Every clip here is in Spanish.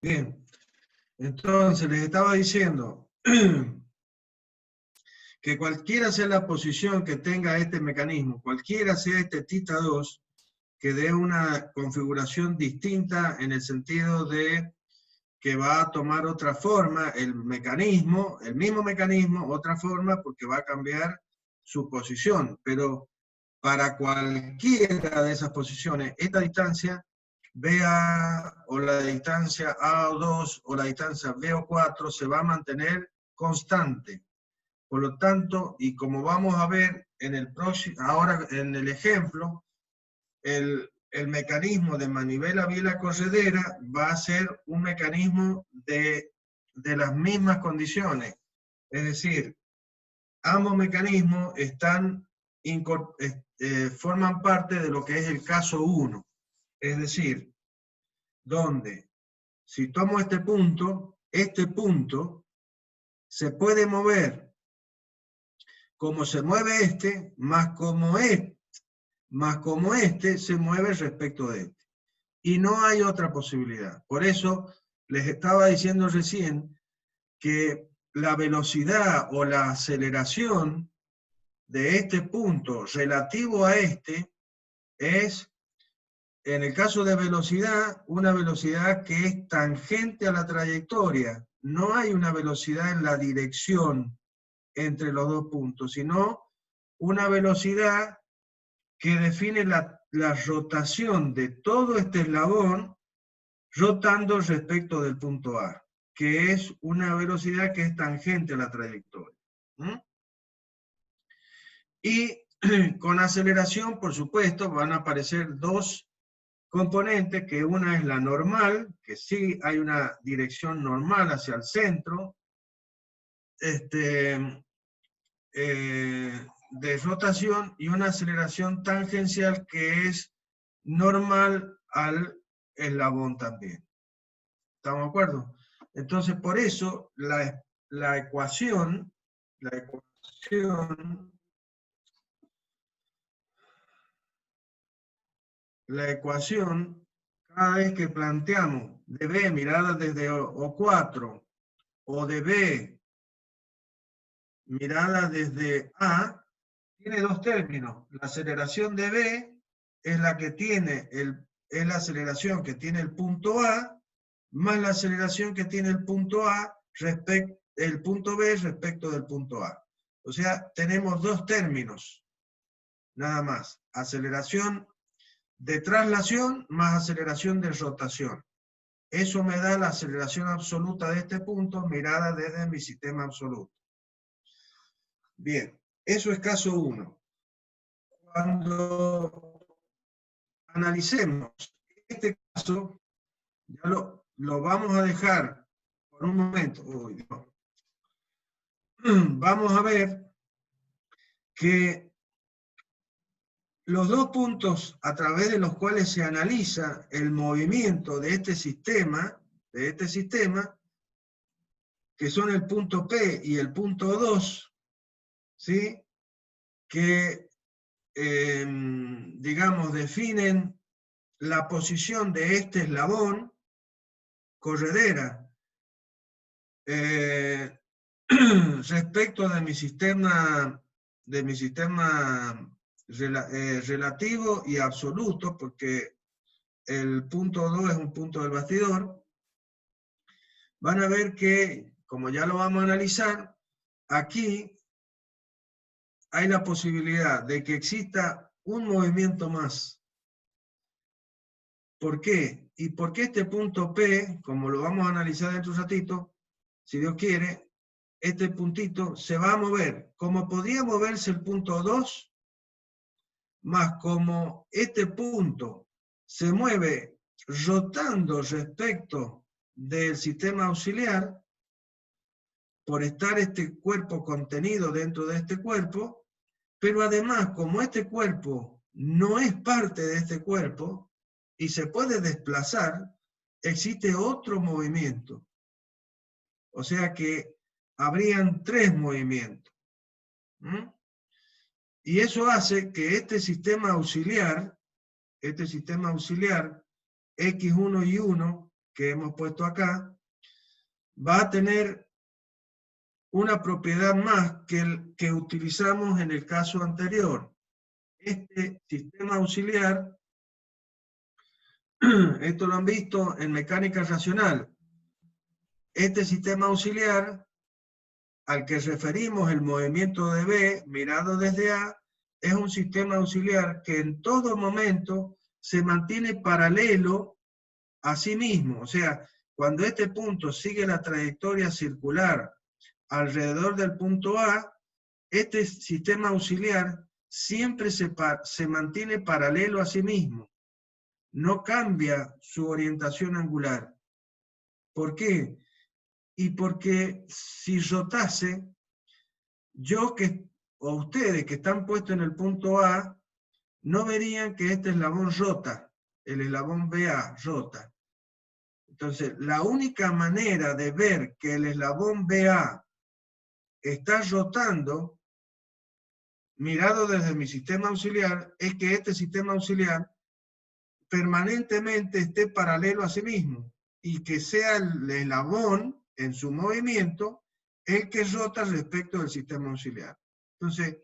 Bien, entonces les estaba diciendo que cualquiera sea la posición que tenga este mecanismo, cualquiera sea este θ2, que dé una configuración distinta en el sentido de que va a tomar otra forma el mecanismo, el mismo mecanismo, otra forma porque va a cambiar su posición, pero para cualquiera de esas posiciones, esta distancia BA o la distancia A2 o la distancia BO4 se va a mantener constante. Por lo tanto, y como vamos a ver en el próximo, ahora en el ejemplo, el mecanismo de manivela biela corredera va a ser un mecanismo de las mismas condiciones. Es decir, ambos mecanismos forman parte de lo que es el caso 1. Es decir, donde si tomo este punto se puede mover como se mueve este, más como este se mueve respecto de este. Y no hay otra posibilidad. Por eso les estaba diciendo recién que la velocidad o la aceleración de este punto relativo a este es, en el caso de velocidad, una velocidad que es tangente a la trayectoria. No hay una velocidad en la dirección entre los dos puntos, sino una velocidad que define la rotación de todo este eslabón rotando respecto del punto A, que es una velocidad que es tangente a la trayectoria. Y con aceleración, por supuesto, van a aparecer dos componentes, que una es la normal, que sí hay una dirección normal hacia el centro, de rotación, y una aceleración tangencial que es normal al eslabón también. ¿Estamos de acuerdo? Entonces, por eso, la ecuación, cada vez que planteamos de B mirada desde O4 o de B mirada desde A, tiene dos términos. La aceleración de B es la que tiene es la aceleración que tiene el punto A, más la aceleración que tiene el punto B respecto del punto A. O sea, tenemos dos términos, nada más. Aceleración de traslación más aceleración de rotación. Eso me da la aceleración absoluta de este punto mirada desde mi sistema absoluto. Bien, eso es caso 1. Cuando analicemos este caso, ya lo vamos a dejar por un momento. Uy, no. Vamos a ver que los dos puntos a través de los cuales se analiza el movimiento de este sistema, que son el punto P y el punto 2, ¿sí? Que, digamos, definen la posición de este eslabón corredera respecto de mi sistema relativo y absoluto, porque el punto 2 es un punto del bastidor. Van a ver que, como ya lo vamos a analizar, aquí hay la posibilidad de que exista un movimiento más. ¿Por qué? Y porque este punto P, como lo vamos a analizar dentro de un ratito, si Dios quiere, este puntito se va a mover, como podría moverse el punto 2, más como este punto se mueve rotando respecto del sistema auxiliar, por estar este cuerpo contenido dentro de este cuerpo, pero además, como este cuerpo no es parte de este cuerpo y se puede desplazar, existe otro movimiento. O sea que habrían tres movimientos. Y eso hace que este sistema auxiliar, X1 y 1, que hemos puesto acá, va a tener una propiedad más que utilizamos en el caso anterior. Este sistema auxiliar, esto lo han visto en mecánica racional, este sistema auxiliar al que referimos el movimiento de B mirado desde A, es un sistema auxiliar que en todo momento se mantiene paralelo a sí mismo. O sea, cuando este punto sigue la trayectoria circular alrededor del punto A, este sistema auxiliar siempre se mantiene paralelo a sí mismo. No cambia su orientación angular. ¿Por qué? Y porque si rotase, o ustedes que están puestos en el punto A, no verían que este eslabón rota, el eslabón BA rota. Entonces, la única manera de ver que el eslabón BA está rotando, mirado desde mi sistema auxiliar, es que este sistema auxiliar permanentemente esté paralelo a sí mismo y que sea el eslabón en su movimiento el que rota respecto del sistema auxiliar. Entonces,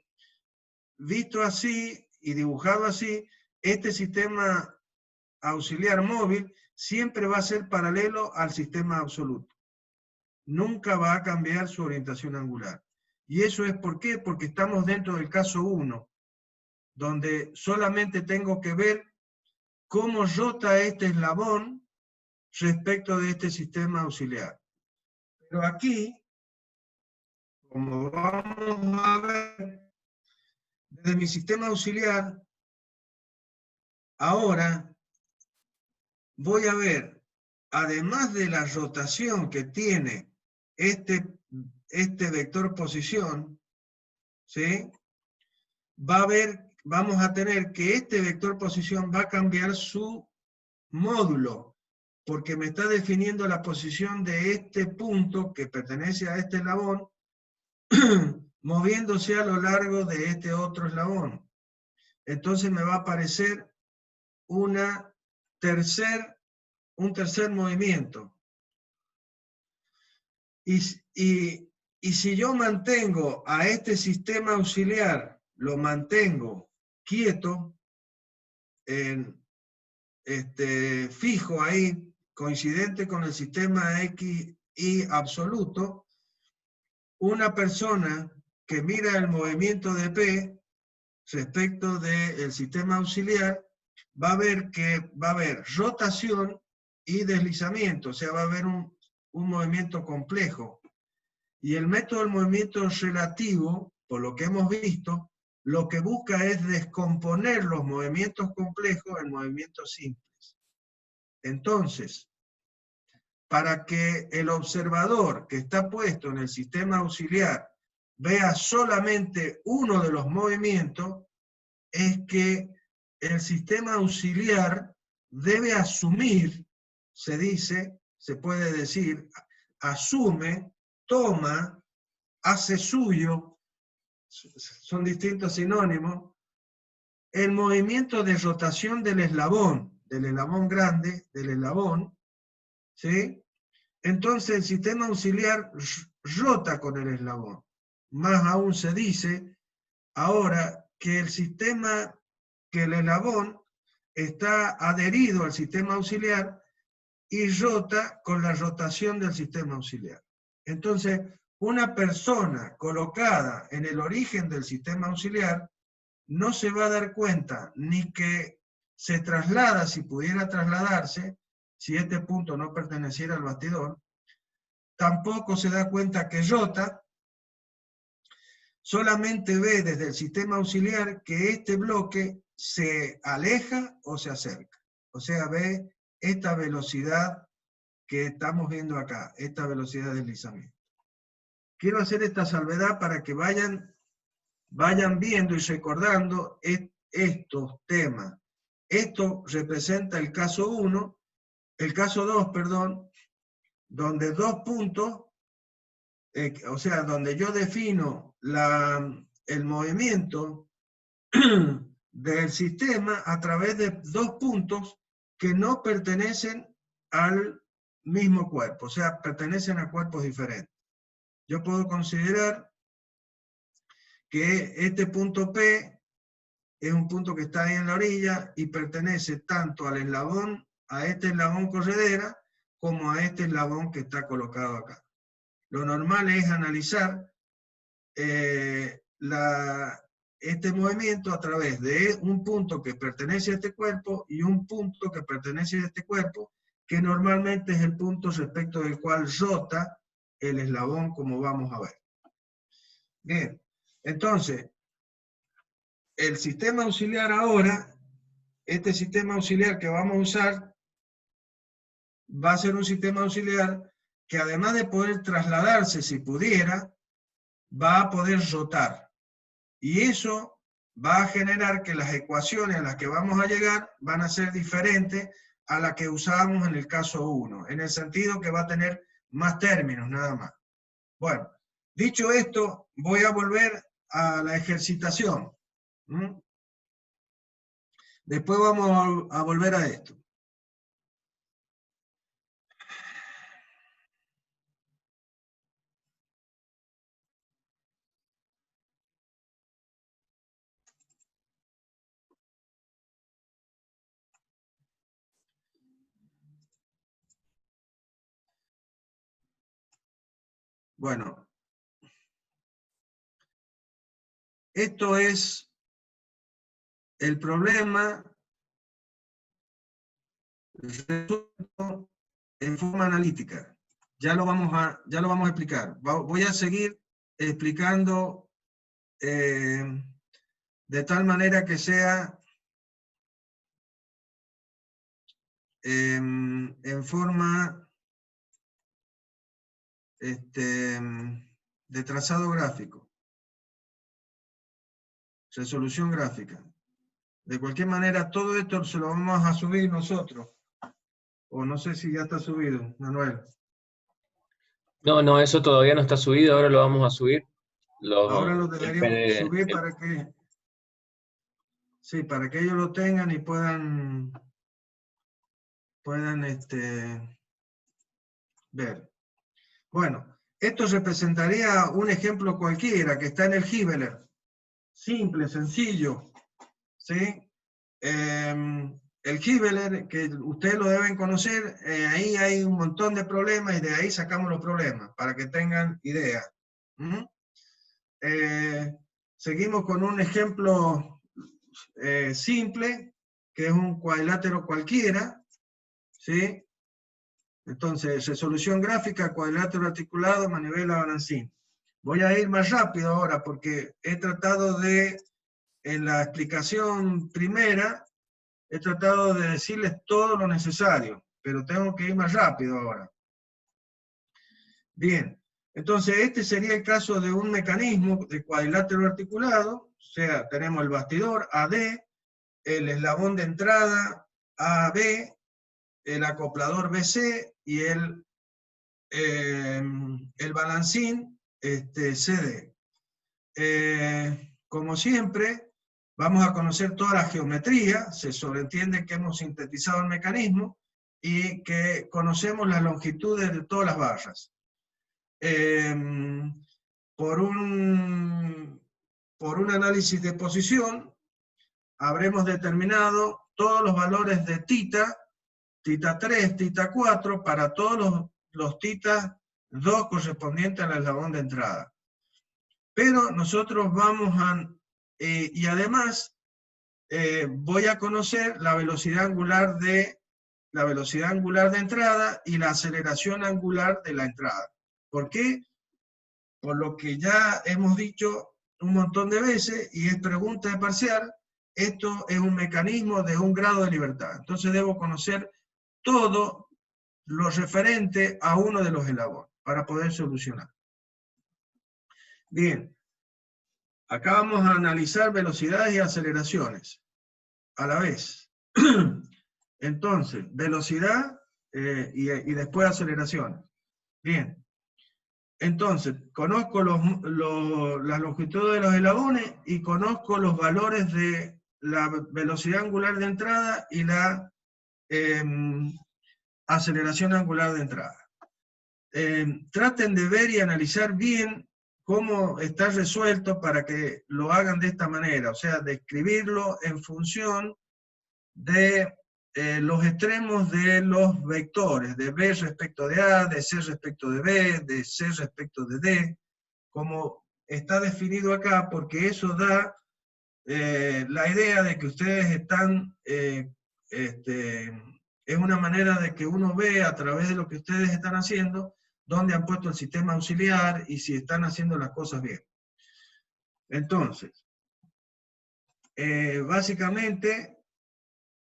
visto así y dibujado así, este sistema auxiliar móvil siempre va a ser paralelo al sistema absoluto. Nunca va a cambiar su orientación angular. ¿Y eso es por qué? Porque estamos dentro del caso 1, donde solamente tengo que ver cómo rota este eslabón respecto de este sistema auxiliar. Pero aquí, como vamos a ver, desde mi sistema auxiliar, ahora voy a ver, además de la rotación que tiene este vector posición, ¿sí? Vamos a tener que este vector posición va a cambiar su módulo, porque me está definiendo la posición de este punto que pertenece a este eslabón, moviéndose a lo largo de este otro eslabón. Entonces me va a aparecer un tercer movimiento. Y si yo mantengo a este sistema auxiliar, lo mantengo quieto, fijo ahí, coincidente con el sistema X y absoluto, una persona que mira el movimiento de P respecto del sistema auxiliar va a ver que va a haber rotación y deslizamiento, o sea, va a haber un movimiento complejo. Y el método del movimiento relativo, por lo que hemos visto, lo que busca es descomponer los movimientos complejos en movimientos simples. Entonces, para que el observador que está puesto en el sistema auxiliar vea solamente uno de los movimientos, es que el sistema auxiliar debe asumir, se puede decir, asume, toma, hace suyo, son distintos sinónimos, el movimiento de rotación del eslabón grande, del eslabón, ¿sí? Entonces el sistema auxiliar rota con el eslabón. Más aún se dice ahora que el eslabón está adherido al sistema auxiliar y rota con la rotación del sistema auxiliar. Entonces, una persona colocada en el origen del sistema auxiliar no se va a dar cuenta ni que se traslada, si pudiera trasladarse, si este punto no perteneciera al bastidor, tampoco se da cuenta que rota, solamente ve desde el sistema auxiliar que este bloque se aleja o se acerca. O sea, ve esta velocidad que estamos viendo acá, esta velocidad de deslizamiento. Quiero hacer esta salvedad para que vayan viendo y recordando estos temas. Esto representa el caso 1, el caso 2, perdón, donde dos puntos, o sea, donde yo defino el movimiento del sistema a través de dos puntos que no pertenecen al mismo cuerpo, o sea, pertenecen a cuerpos diferentes. Yo puedo considerar que este punto P es un punto que está ahí en la orilla y pertenece tanto al eslabón, a este eslabón corredera, como a este eslabón que está colocado acá. Lo normal es analizar este movimiento a través de un punto que pertenece a este cuerpo y un punto que pertenece a este cuerpo, que normalmente es el punto respecto del cual rota el eslabón, como vamos a ver. Bien, entonces, el sistema auxiliar ahora, este sistema auxiliar que vamos a usar, va a ser un sistema auxiliar que además de poder trasladarse, si pudiera, va a poder rotar. Y eso va a generar que las ecuaciones a las que vamos a llegar van a ser diferentes a las que usábamos en el caso 1, en el sentido que va a tener más términos nada más. Bueno, dicho esto, voy a volver a la ejercitación. Después vamos a volver a esto. Bueno, esto es el problema resuelto en forma analítica. Ya lo vamos a explicar. Voy a seguir explicando de tal manera que sea en forma de trazado gráfico, resolución gráfica. De cualquier manera, todo esto se lo vamos a subir nosotros. O no sé si ya está subido, Manuel. No, eso todavía no está subido, ahora lo vamos a subir. Ahora lo deberíamos subir para que... Sí, para que ellos lo tengan y puedan ver. Bueno, esto representaría un ejemplo cualquiera que está en el Gibeler. Simple, sencillo. ¿Sí? El Gibeler, que ustedes lo deben conocer, ahí hay un montón de problemas y de ahí sacamos los problemas, para que tengan idea. Seguimos con un ejemplo simple, que es un cuadrilátero cualquiera, ¿sí? Entonces, resolución gráfica, cuadrilátero articulado, manivela balancín. Voy a ir más rápido ahora porque he tratado de, en la explicación primera, he tratado de decirles todo lo necesario, pero tengo que ir más rápido ahora. Bien, entonces este sería el caso de un mecanismo de cuadrilátero articulado, o sea, tenemos el bastidor AD, el eslabón de entrada AB, el acoplador BC y el balancín CD. Como siempre, vamos a conocer toda la geometría, se sobreentiende que hemos sintetizado el mecanismo y que conocemos las longitudes de todas las barras. Por un análisis de posición, habremos determinado todos los valores de tita 3, tita 4, para todos los tita 2 correspondientes al eslabón de entrada. Pero nosotros vamos a, y además voy a conocer la velocidad angular de entrada y la aceleración angular de la entrada. ¿Por qué? Por lo que ya hemos dicho un montón de veces, y es pregunta de parcial, esto es un mecanismo de un grado de libertad. Entonces debo conocer todo lo referente a uno de los eslabones para poder solucionar. Bien, acá vamos a analizar velocidades y aceleraciones a la vez. Entonces, velocidad y después aceleraciones. Bien, entonces, conozco las longitudes de los eslabones y conozco los valores de la velocidad angular de entrada y la aceleración angular de entrada. Traten de ver y analizar bien cómo está resuelto para que lo hagan de esta manera, o sea, describirlo en función de los extremos de los vectores, de B respecto de A, de C respecto de B, de C respecto de D, como está definido acá, porque eso da la idea de que ustedes están, es una manera de que uno ve a través de lo que ustedes están haciendo, dónde han puesto el sistema auxiliar y si están haciendo las cosas bien. Entonces, básicamente,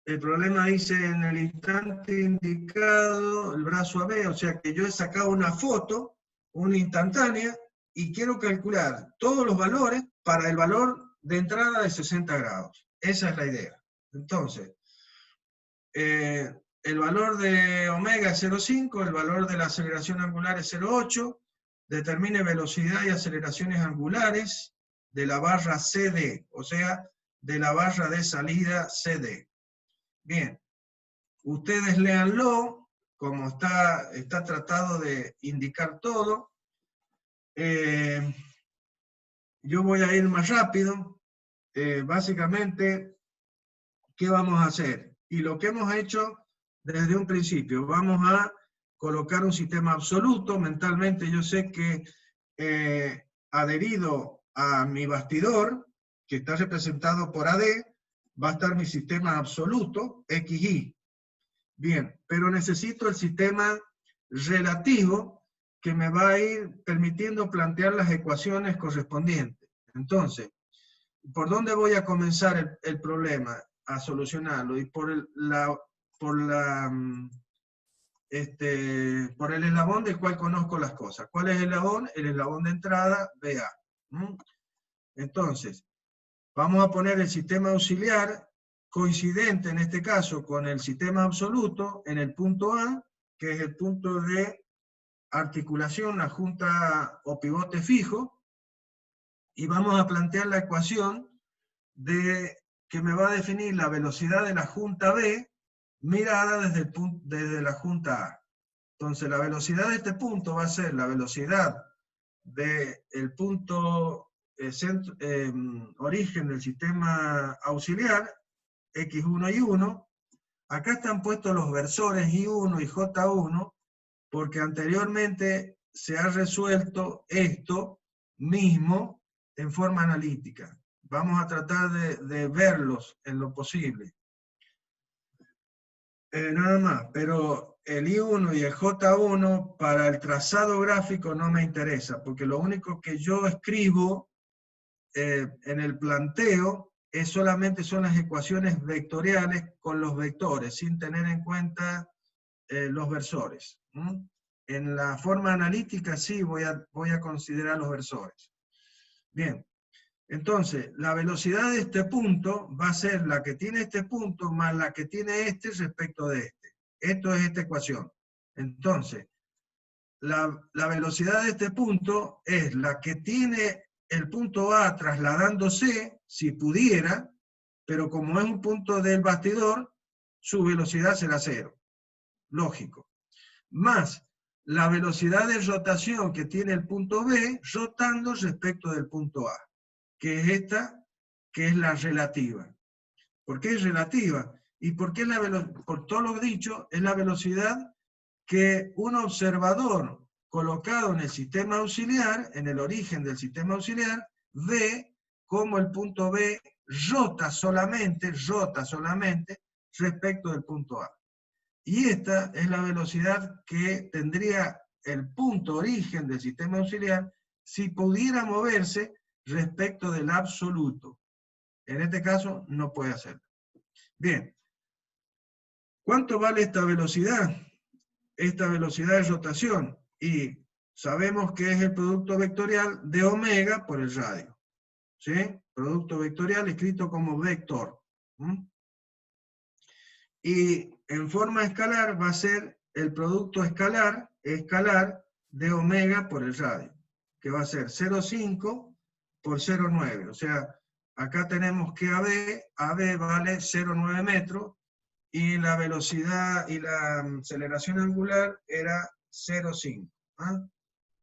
el problema dice en el instante indicado, el brazo AB, o sea que yo he sacado una foto, una instantánea, y quiero calcular todos los valores para el valor de entrada de 60 grados. Esa es la idea. Entonces, el valor de omega es 0,5, el valor de la aceleración angular es 0,8, determine velocidad y aceleraciones angulares de la barra CD, o sea, de la barra de salida CD. Bien, ustedes léanlo, como está tratado de indicar todo. Yo voy a ir más rápido. Básicamente, ¿qué vamos a hacer? Y lo que hemos hecho desde un principio, vamos a colocar un sistema absoluto. Mentalmente yo sé que adherido a mi bastidor, que está representado por AD, va a estar mi sistema absoluto, XY. Bien, pero necesito el sistema relativo que me va a ir permitiendo plantear las ecuaciones correspondientes. Entonces, ¿por dónde voy a comenzar el problema? A solucionarlo. Y por el eslabón del cual conozco las cosas. ¿Cuál es el eslabón? El eslabón de entrada, BA. Entonces, vamos a poner el sistema auxiliar coincidente en este caso con el sistema absoluto en el punto A, que es el punto de articulación, la junta o pivote fijo, y vamos a plantear la ecuación que me va a definir la velocidad de la junta B mirada desde la junta A. Entonces la velocidad de este punto va a ser la velocidad del punto origen del sistema auxiliar, X1 y 1. Acá están puestos los versores I1 y J1, porque anteriormente se ha resuelto esto mismo en forma analítica. Vamos a tratar de verlos en lo posible. Nada más, pero el I1 y el J1 para el trazado gráfico no me interesa, porque lo único que yo escribo en el planteo solamente son las ecuaciones vectoriales con los vectores, sin tener en cuenta los versores. En la forma analítica sí voy a considerar los versores. Bien, entonces la velocidad de este punto va a ser la que tiene este punto más la que tiene este respecto de este. Esto es esta ecuación. Entonces, la velocidad de este punto es la que tiene el punto A trasladándose, si pudiera, pero como es un punto del bastidor, su velocidad será 0. Lógico. Más la velocidad de rotación que tiene el punto B rotando respecto del punto A, que es esta, que es la relativa. ¿Por qué es relativa? Y por todo lo dicho, es la velocidad que un observador colocado en el sistema auxiliar, en el origen del sistema auxiliar, ve cómo el punto B rota solamente respecto del punto A. Y esta es la velocidad que tendría el punto origen del sistema auxiliar si pudiera moverse respecto del absoluto. En este caso no puede hacerlo. Bien. ¿Cuánto vale esta velocidad? Esta velocidad de rotación. Y sabemos que es el producto vectorial de omega por el radio. ¿Sí? Producto vectorial escrito como vector. Y en forma escalar va a ser el producto escalar de omega por el radio, que va a ser 0,5 por 0,9. O sea, acá tenemos que AB vale 0,9 metros, y la velocidad y la aceleración angular era 0,5. ¿Ah?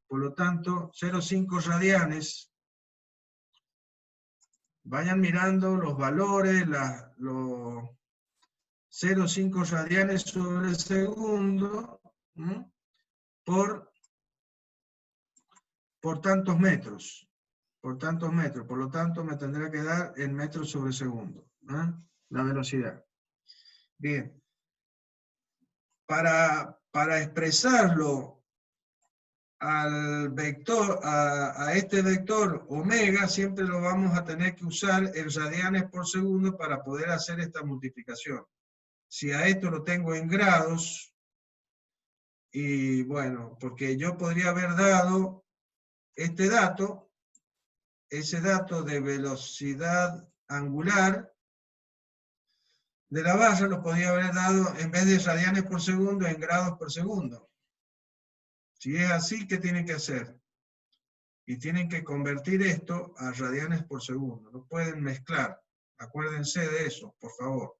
Por lo tanto, 0,5 radianes. Vayan mirando los valores, los 0,5 radianes sobre segundo, ¿m? por tantos metros. Por tantos metros. Por lo tanto, me tendrá que dar en metros sobre segundo. ¿Ah? La velocidad. Bien. Para expresarlo al vector, a este vector omega, siempre lo vamos a tener que usar en radianes por segundo para poder hacer esta multiplicación. Si a esto lo tengo en grados, y bueno, porque yo podría haber dado este dato, ese dato de velocidad angular de la barra lo podría haber dado en vez de radianes por segundo en grados por segundo. Si es así, ¿qué tienen que hacer? Y tienen que convertir esto a radianes por segundo. No pueden mezclar. Acuérdense de eso, por favor.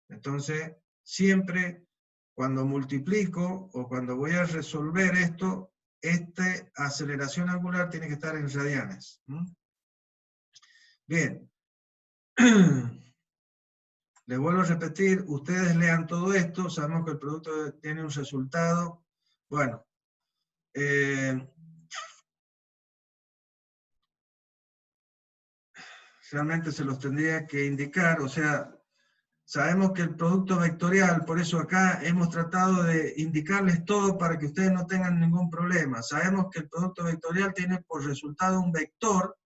Entonces, siempre cuando multiplico o cuando voy a resolver esto, esta aceleración angular tiene que estar en radianes. Bien. Les vuelvo a repetir, ustedes lean todo esto, sabemos que el producto tiene un resultado. Bueno, realmente se los tendría que indicar, o sea, sabemos que el producto vectorial, por eso acá hemos tratado de indicarles todo para que ustedes no tengan ningún problema. Sabemos que el producto vectorial tiene por resultado un vector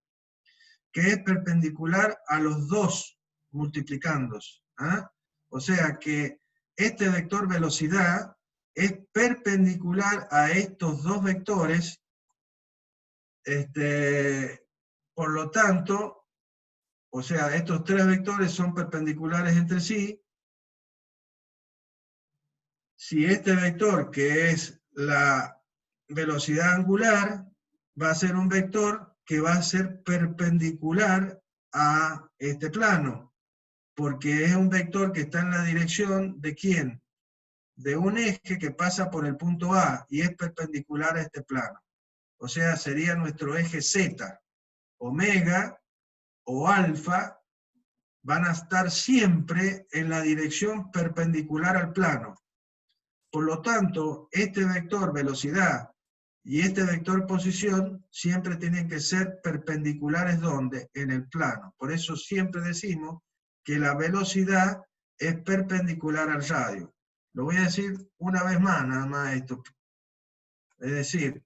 que es perpendicular a los dos multiplicandos. ¿Ah? O sea que este vector velocidad es perpendicular a estos dos vectores, por lo tanto, o sea, estos tres vectores son perpendiculares entre sí. Si este vector, que es la velocidad angular, va a ser un vector que va a ser perpendicular a este plano, porque es un vector que está en la dirección de ¿quién? De un eje que pasa por el punto A y es perpendicular a este plano. O sea, sería nuestro eje Z. Omega o alfa van a estar siempre en la dirección perpendicular al plano. Por lo tanto, este vector velocidad y este vector posición siempre tienen que ser perpendiculares ¿dónde? En el plano. Por eso siempre decimos que la velocidad es perpendicular al radio. Lo voy a decir una vez más, nada más esto. Es decir,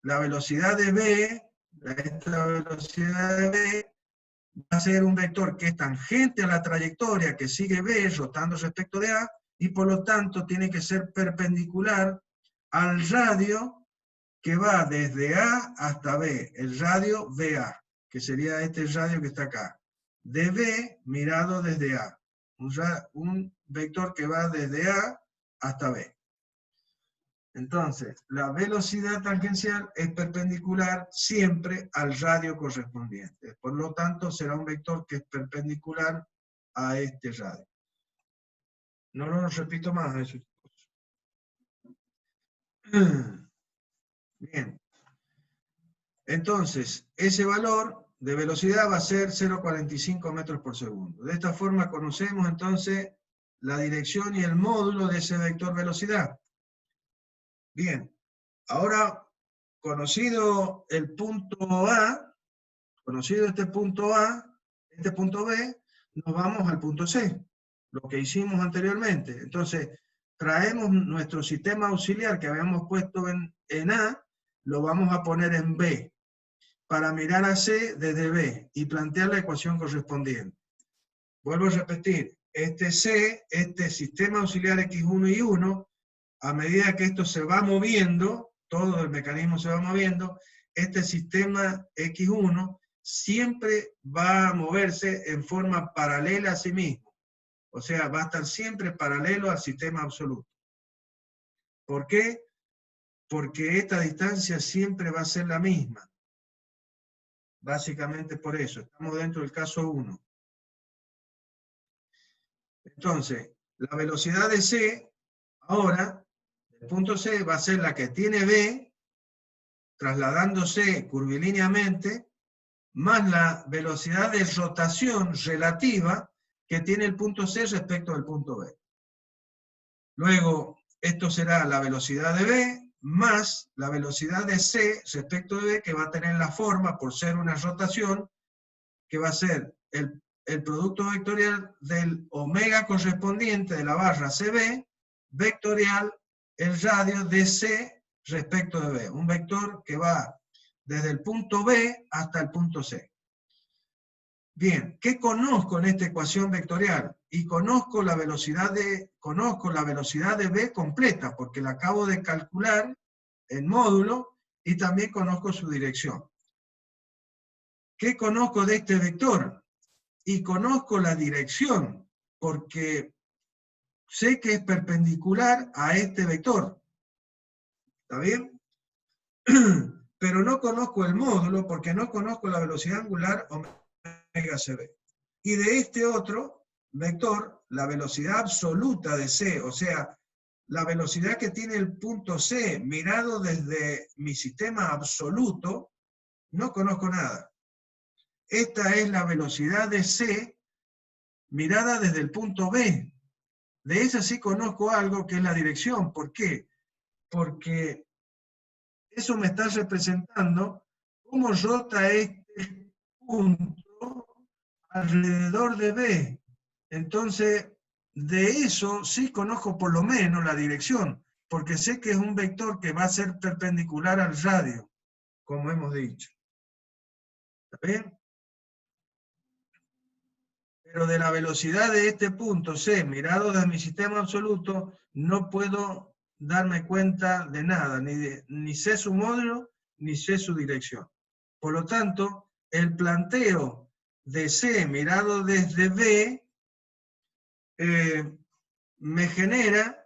la velocidad de B, esta velocidad de B, va a ser un vector que es tangente a la trayectoria que sigue B, rotando respecto de A, y por lo tanto tiene que ser perpendicular al radio que va desde A hasta B, el radio VA, que sería este radio que está acá. De B mirado desde A. Un vector que va desde A hasta B. Entonces, la velocidad tangencial es perpendicular siempre al radio correspondiente. Por lo tanto, será un vector que es perpendicular a este radio. No lo repito más. Eso. Bien. Entonces, ese valor de velocidad va a ser 0,45 metros por segundo. De esta forma conocemos entonces la dirección y el módulo de ese vector velocidad. Bien, ahora conocido el punto A, conocido este punto A, este punto B, nos vamos al punto C, lo que hicimos anteriormente. Entonces, traemos nuestro sistema auxiliar que habíamos puesto en A, lo vamos a poner en B, para mirar a C desde B y plantear la ecuación correspondiente. Vuelvo a repetir, este C, este sistema auxiliar X1 y 1, a medida que esto se va moviendo, todo el mecanismo se va moviendo, este sistema X1 siempre va a moverse en forma paralela a sí mismo. O sea, va a estar siempre paralelo al sistema absoluto. ¿Por qué? Porque esta distancia siempre va a ser la misma. Básicamente por eso, estamos dentro del caso 1. Entonces, la velocidad de C, ahora, el punto C va a ser la que tiene B, trasladándose curvilíneamente, más la velocidad de rotación relativa que tiene el punto C respecto del punto B. Luego, esto será la velocidad de B más la velocidad de C respecto de B, que va a tener la forma, por ser una rotación, que va a ser el producto vectorial del omega correspondiente de la barra CB, vectorial el radio de C respecto de B. Un vector que va desde el punto B hasta el punto C. Bien, ¿qué conozco en esta ecuación vectorial? Y conozco la velocidad de B completa, porque la acabo de calcular en módulo, y también conozco su dirección. ¿Qué conozco de este vector? Y conozco la dirección, porque sé que es perpendicular a este vector. ¿Está bien? Pero no conozco el módulo, porque no conozco la velocidad angular omega CB. Y de este otro vector, la velocidad absoluta de C, o sea, la velocidad que tiene el punto C mirado desde mi sistema absoluto, no conozco nada. Esta es la velocidad de C mirada desde el punto B. De esa sí conozco algo, que es la dirección. ¿Por qué? Porque eso me está representando cómo rota este punto alrededor de B. Entonces, de eso sí conozco por lo menos la dirección, porque sé que es un vector que va a ser perpendicular al radio, como hemos dicho. ¿Está bien? Pero de la velocidad de este punto C, mirado desde mi sistema absoluto, no puedo darme cuenta de nada, ni sé su módulo, ni sé su dirección. Por lo tanto, el planteo de C mirado desde B me genera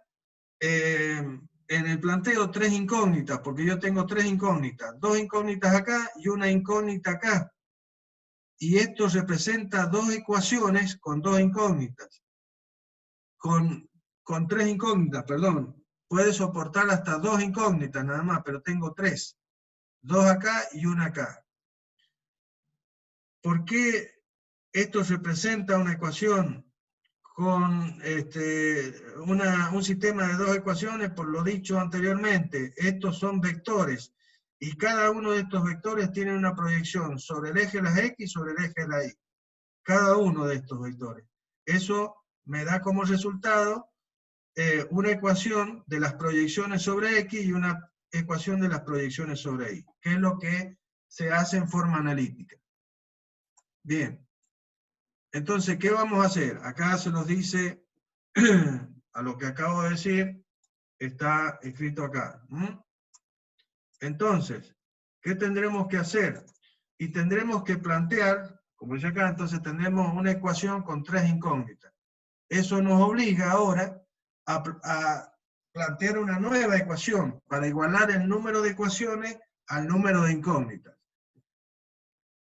en el planteo tres incógnitas, porque yo tengo tres incógnitas, dos incógnitas acá y una incógnita acá. Y esto representa dos ecuaciones con dos incógnitas. Con tres incógnitas, perdón. Puede soportar hasta dos incógnitas nada más, pero tengo tres. Dos acá y una acá. ¿Por qué esto representa una ecuación con un sistema de dos ecuaciones? Por lo dicho anteriormente, estos son vectores. Y cada uno de estos vectores tiene una proyección sobre el eje de las X y sobre el eje de la Y. Cada uno de estos vectores. Eso me da como resultado una ecuación de las proyecciones sobre X y una ecuación de las proyecciones sobre Y, que es lo que se hace en forma analítica. Bien. Entonces, ¿qué vamos a hacer? Acá se nos dice, a lo que acabo de decir, está escrito acá. Entonces, ¿qué tendremos que hacer? Y tendremos que plantear, como dice acá, entonces tendremos una ecuación con tres incógnitas. Eso nos obliga ahora a plantear una nueva ecuación para igualar el número de ecuaciones al número de incógnitas.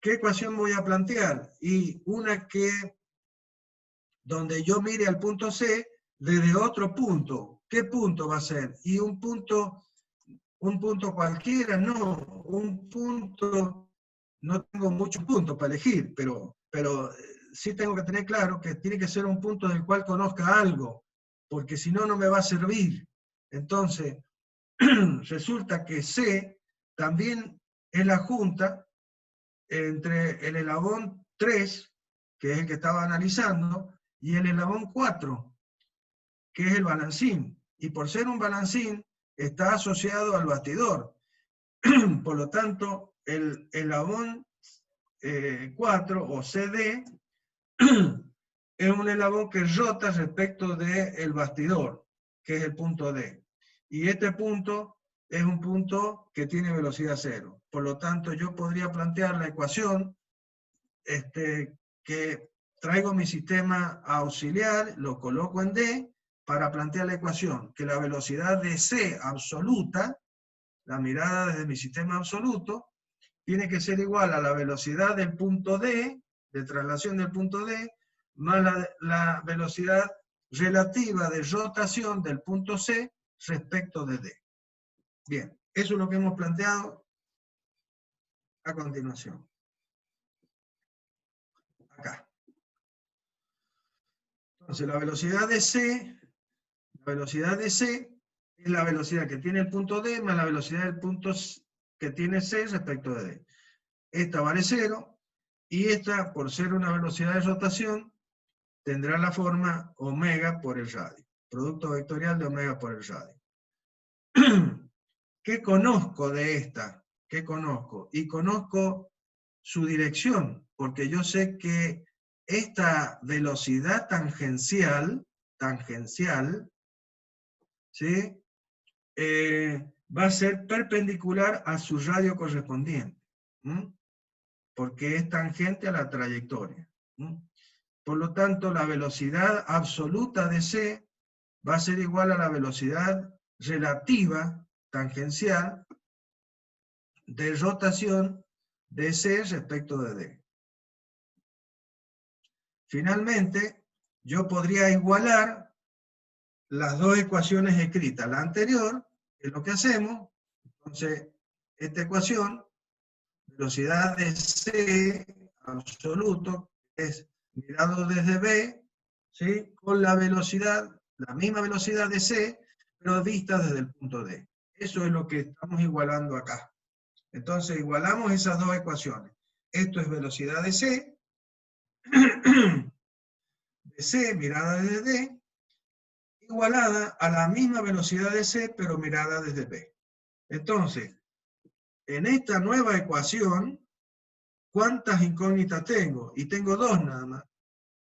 ¿Qué ecuación voy a plantear? Y una donde yo mire al punto C desde otro punto. ¿Qué punto va a ser? Y un punto cualquiera, no. Un punto, no tengo muchos puntos para elegir, pero sí tengo que tener claro que tiene que ser un punto del cual conozca algo, porque si no, no me va a servir. Entonces, resulta que C también es la junta entre el eslabón 3, que es el que estaba analizando, y el eslabón 4, que es el balancín. Y por ser un balancín, está asociado al bastidor. Por lo tanto, el eslabón 4 o CD es un eslabón que rota respecto del bastidor, que es el punto D. Y este punto es un punto que tiene velocidad cero. Por lo tanto, yo podría plantear la ecuación que traigo mi sistema auxiliar, lo coloco en D, para plantear la ecuación, que la velocidad de C absoluta, la mirada desde mi sistema absoluto, tiene que ser igual a la velocidad del punto D, de traslación del punto D, más la velocidad relativa de rotación del punto C respecto de D. Bien, eso es lo que hemos planteado a continuación. Acá. Entonces, la velocidad de C es la velocidad que tiene el punto D más la velocidad del punto que tiene C respecto de D. Esta vale 0, y esta, por ser una velocidad de rotación, tendrá la forma omega por el radio. Producto vectorial de omega por el radio. ¿Qué conozco de esta? ¿Qué conozco? Y conozco su dirección, porque yo sé que esta velocidad tangencial, ¿sí? Va a ser perpendicular a su radio correspondiente, porque es tangente a la trayectoria. Por lo tanto, la velocidad absoluta de C va a ser igual a la velocidad relativa tangencial de rotación de C respecto de D. Finalmente, yo podría igualar las dos ecuaciones escritas. La anterior, que es lo que hacemos. Entonces, esta ecuación, velocidad de C absoluto, es mirado desde B, ¿sí? Con la velocidad, la misma velocidad de C, pero vista desde el punto D. Eso es lo que estamos igualando acá. Entonces, igualamos esas dos ecuaciones. Esto es velocidad de C, mirada desde D, igualada a la misma velocidad de C, pero mirada desde B. Entonces, en esta nueva ecuación, ¿cuántas incógnitas tengo? Y tengo dos nada más,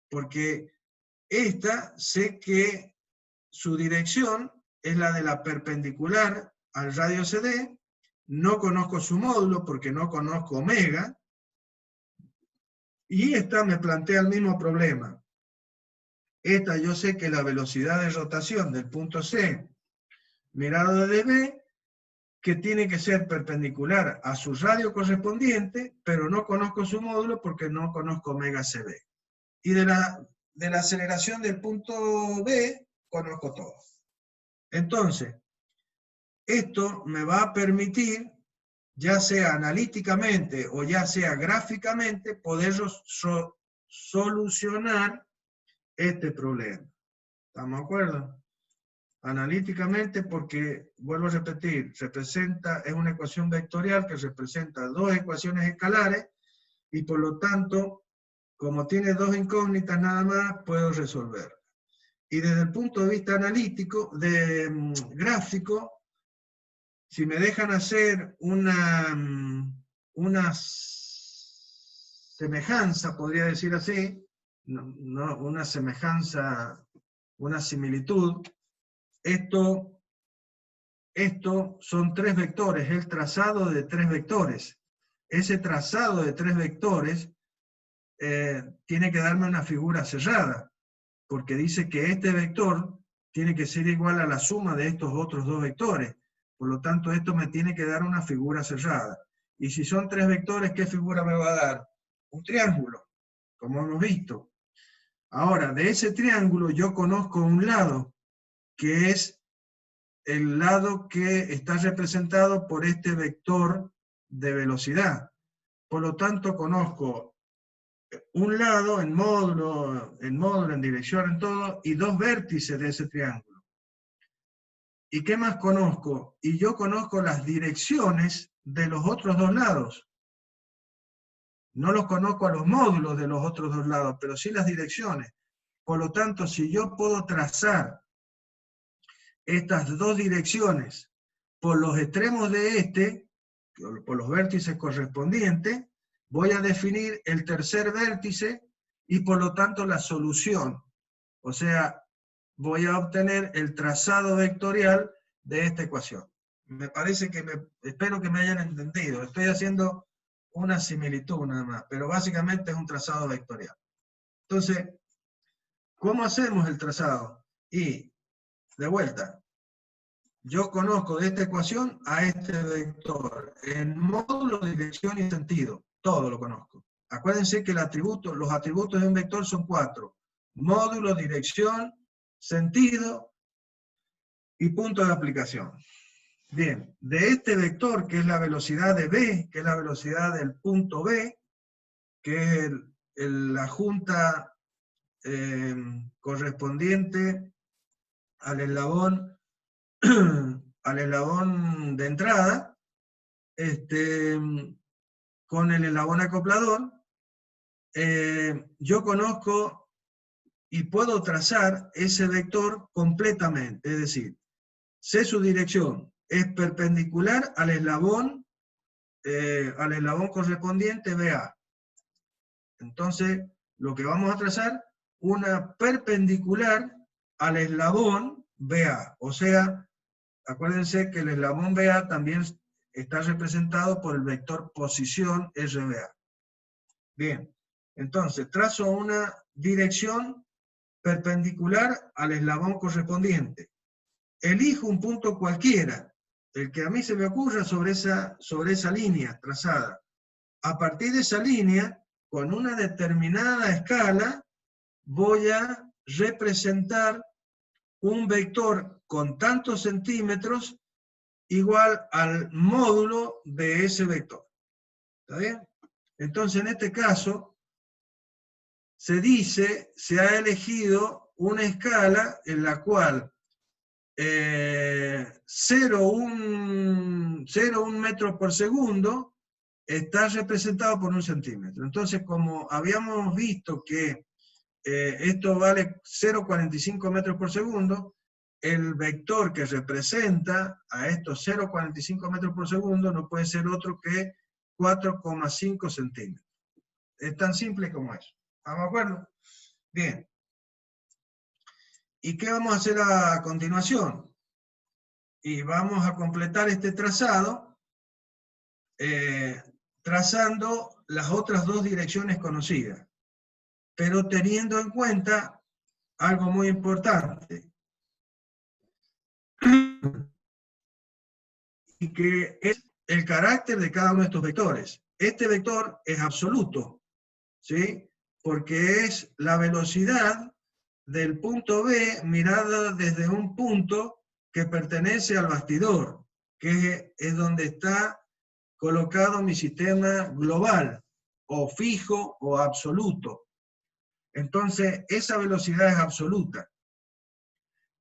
porque esta sé que su dirección es la de la perpendicular al radio CD, no conozco su módulo porque no conozco omega, y esta me plantea el mismo problema. Esta yo sé que la velocidad de rotación del punto C mirado desde B, que tiene que ser perpendicular a su radio correspondiente, pero no conozco su módulo porque no conozco omega CB. Y de la aceleración del punto B, conozco todo. Entonces, esto me va a permitir, ya sea analíticamente o ya sea gráficamente, poder solucionar este problema. ¿Estamos de acuerdo? Analíticamente, porque, vuelvo a repetir, es una ecuación vectorial que representa dos ecuaciones escalares, y por lo tanto, como tiene dos incógnitas nada más, puedo resolverla. Y desde el punto de vista analítico, gráfico, si me dejan hacer una semejanza, podría decir así, no, una semejanza, una similitud, esto son tres vectores, el trazado de tres vectores. Ese trazado de tres vectores tiene que darme una figura cerrada, porque dice que este vector tiene que ser igual a la suma de estos otros dos vectores. Por lo tanto, esto me tiene que dar una figura cerrada. Y si son tres vectores, ¿qué figura me va a dar? Un triángulo, como hemos visto. Ahora, de ese triángulo yo conozco un lado, que es el lado que está representado por este vector de velocidad. Por lo tanto, conozco un lado en módulo, en dirección, en todo, y dos vértices de ese triángulo. ¿Y qué más conozco? Y yo conozco las direcciones de los otros dos lados. No los conozco a los módulos de los otros dos lados, pero sí las direcciones. Por lo tanto, si yo puedo trazar estas dos direcciones por los extremos de por los vértices correspondientes, voy a definir el tercer vértice y por lo tanto la solución. O sea, voy a obtener el trazado vectorial de esta ecuación. Me parece que espero que me hayan entendido. Estoy haciendo una similitud nada más, pero básicamente es un trazado vectorial. Entonces, ¿cómo hacemos el trazado? Y, de vuelta, yo conozco de esta ecuación a este vector en módulo, dirección y sentido. Todo lo conozco. Acuérdense que los atributos de un vector son 4. Módulo, dirección, sentido y punto de aplicación. Bien, de este vector, que es la velocidad de B, que es la velocidad del punto B, que es la junta correspondiente al eslabón, al eslabón de entrada, con el eslabón acoplador, yo conozco y puedo trazar ese vector completamente, es decir, sé su dirección, es perpendicular al eslabón correspondiente BA. Entonces, lo que vamos a trazar, una perpendicular al eslabón BA. O sea, acuérdense que el eslabón BA también está representado por el vector posición RBA. Bien, entonces trazo una dirección perpendicular al eslabón correspondiente. Elijo un punto cualquiera, el que a mí se me ocurra sobre esa línea trazada. A partir de esa línea, con una determinada escala, voy a representar un vector con tantos centímetros igual al módulo de ese vector. ¿Está bien? Entonces, en este caso, se ha elegido una escala en la cual 0,1 metros por segundo está representado por 1 centímetro. Entonces, como habíamos visto que esto vale 0,45 metros por segundo, el vector que representa a estos 0,45 metros por segundo no puede ser otro que 4,5 centímetros. Es tan simple como eso. ¿Estamos de acuerdo? Bien. ¿Y qué vamos a hacer a continuación? Y vamos a completar este trazado trazando las otras dos direcciones conocidas, pero teniendo en cuenta algo muy importante, y que es el carácter de cada uno de estos vectores. Este vector es absoluto, ¿sí? Porque es la velocidad del punto B mirada desde un punto que pertenece al bastidor, que es donde está colocado mi sistema global, o fijo o absoluto. Entonces, esa velocidad es absoluta.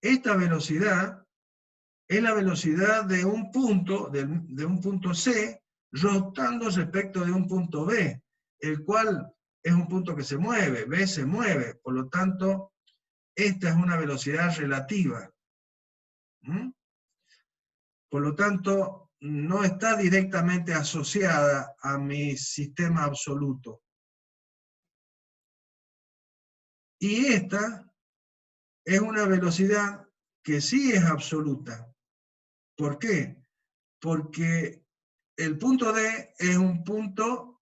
Esta velocidad es la velocidad de un punto, de un punto C, rotando respecto de un punto B, el cual es un punto que se mueve, B se mueve, por lo tanto, esta es una velocidad relativa. Por lo tanto, no está directamente asociada a mi sistema absoluto. Y esta es una velocidad que sí es absoluta. ¿Por qué? Porque el punto D es un punto